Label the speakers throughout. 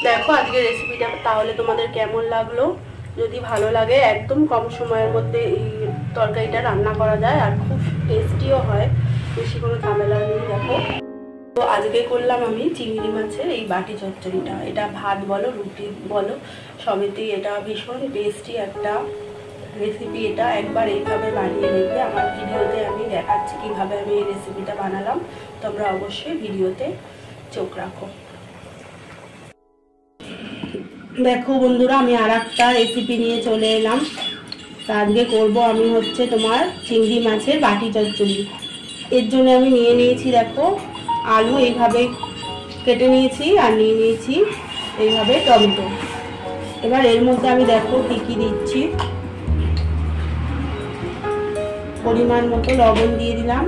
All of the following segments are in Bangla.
Speaker 1: দেখো আজকে রেসিপিটা তাহলে তোমাদের কেমন লাগলো। যদি ভালো লাগে, একদম কম সময়ের মধ্যে এই তরকারিটা রান্না করা যায় আর খুব টেস্টিও হয়, বেশি কোনো ঝামেলা নেই। দেখো তো আজকে করলাম আমি চিংড়ি মাছের এই বাটি চচ্চড়িটা। এটা ভাত বলো রুটি বলো সবেতেই এটা ভীষণ টেস্টি একটা রেসিপি। এটা একবার এইভাবে বানিয়ে দেখবে। আমার ভিডিওতে আমি দেখাচ্ছি কিভাবে আমি এই রেসিপিটা বানালাম, তোমরা অবশ্যই ভিডিওতে চোখ রাখো। দেখো বন্ধুরা, আমি আর একটা রেসিপি নিয়ে চলে এলাম। আজকে করব আমি হচ্ছে তোমার চিংড়ি মাছের বাটি চচ্চড়ি। এর জন্য আমি নিয়ে নিয়েছি দেখো আলু এইভাবে কেটে নিয়েছি, আর নিয়ে নিয়েছি এইভাবে টমেটো। এবার এর মধ্যে আমি দেখো কী কী দিচ্ছি। পরিমাণ মতো লবণ দিয়ে দিলাম,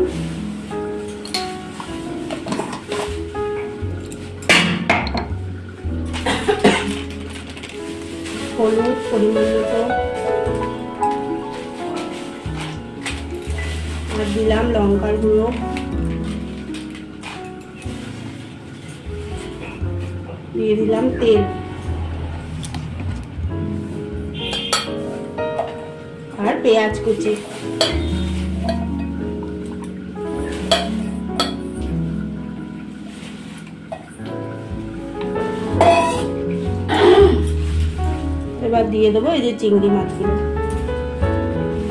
Speaker 1: হলুদ পরিমাণ মতো, আর দিলাম লঙ্কার গুঁড়ো, দিয়ে দিলাম তেল, আর পেঁয়াজ কুচি। এবার দিয়ে দেবো এই যে চিংড়ি মাছগুলো।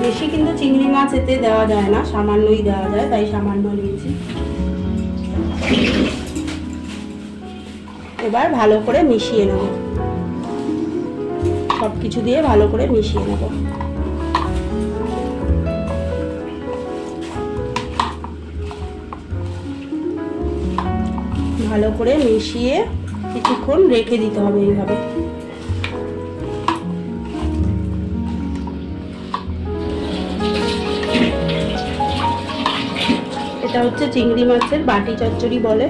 Speaker 1: বেশি কিন্তু চিংড়ি মাছ এতে দেওয়া যায় না, সামান্যই দেওয়া যায়, তাই সামান্য নিয়েছি। এবার ভালো করে মিশিয়ে নেব, সব কিছু দিয়ে ভালো করে মিশিয়ে নেব। ভালো করে মিশিয়ে কিছুক্ষণ রেখে দিতে হবে এইভাবে। এটা হচ্ছে চিংড়ি মাছের বাটি চচ্চড়ি বলে।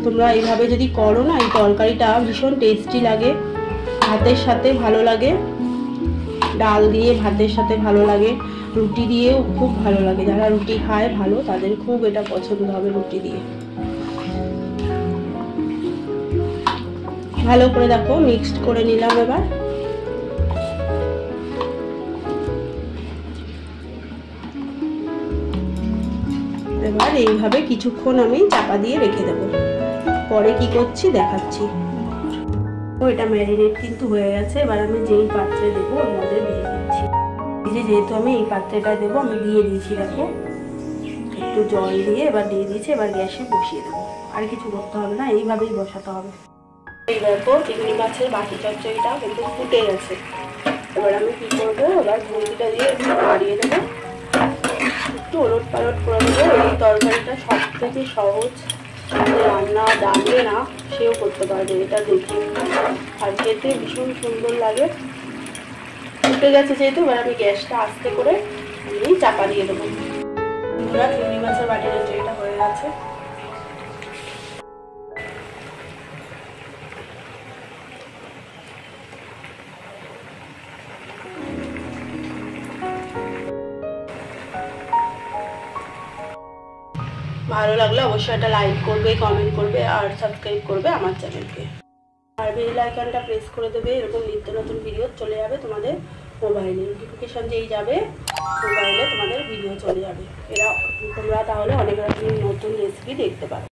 Speaker 1: তোমরা এইভাবে যদি করো না, এই তরকারিটা ভীষণ টেস্টি লাগে, ভাতের সাথে ভালো লাগে, ডাল দিয়ে ভাতের সাথে ভালো লাগে, রুটি দিয়েও খুব ভালো লাগে। যারা রুটি খায় ভালো, তাদের খুব এটা পছন্দ হবে রুটি দিয়ে। ভালো করে দেখো মিক্সড করে নিলাম। এবার এইভাবে কিছুক্ষণ আমি চাপা দিয়ে রেখে দেব। পরে কি করছি দেখাচ্ছি। এটা ম্যারিনেট কিন্তু হয়ে গেছে। এবার আমি যেই পাত্রে দেবো ওর মধ্যে দিয়ে দিচ্ছি। যেহেতু আমি এই পাত্রেটা দেবো, আমি দিয়ে দিয়েছি দেখো একটু জল দিয়ে, এবার দিয়ে দিয়েছি। এবার গ্যাসে বসিয়ে দেবো, আর কিছু করতে হবে না, এইভাবেই বসাতে হবে। এই দেখো চিংড়ি মাছের বাটি চচ্চড়িটা কিন্তু ফুটে গেছে। এবার আমি কি করবো, এবার ঝুঁকিটা দিয়ে একটু বাড়িয়ে দেবো, একটু ওলট পালট করে দেবো। এই তরকারিটা সব থেকে সহজ, রান্না জানবে না সেও করতে পারবে এটা দেখে, আর খেতে ভীষণ সুন্দর লাগে। ফুটে গেছে যেহেতু, এবার আমি গ্যাসটা আস্তে করে আমি চাপা দিয়ে দেবো। বন্ধুরা, চিংড়ি মাছের বাটি চচ্চড়িটা হয়ে গেছে। ভালো লাগলে অবশ্যই একটা লাইক করবে, কমেন্ট করবে, আর সাবস্ক্রাইব করবে আমার চ্যানেলকে। আর বেল আইকনটা প্রেস করে দেবে, এরকম নিত্য নতুন ভিডিও চলে যাবে তোমাদের মোবাইলে। নোটিফিকেশান যেই যাবে মোবাইলে তোমাদের ভিডিও চলে যাবে। তোমরা তাহলে অনেক রকম নতুন রেসিপি দেখতে পাবে।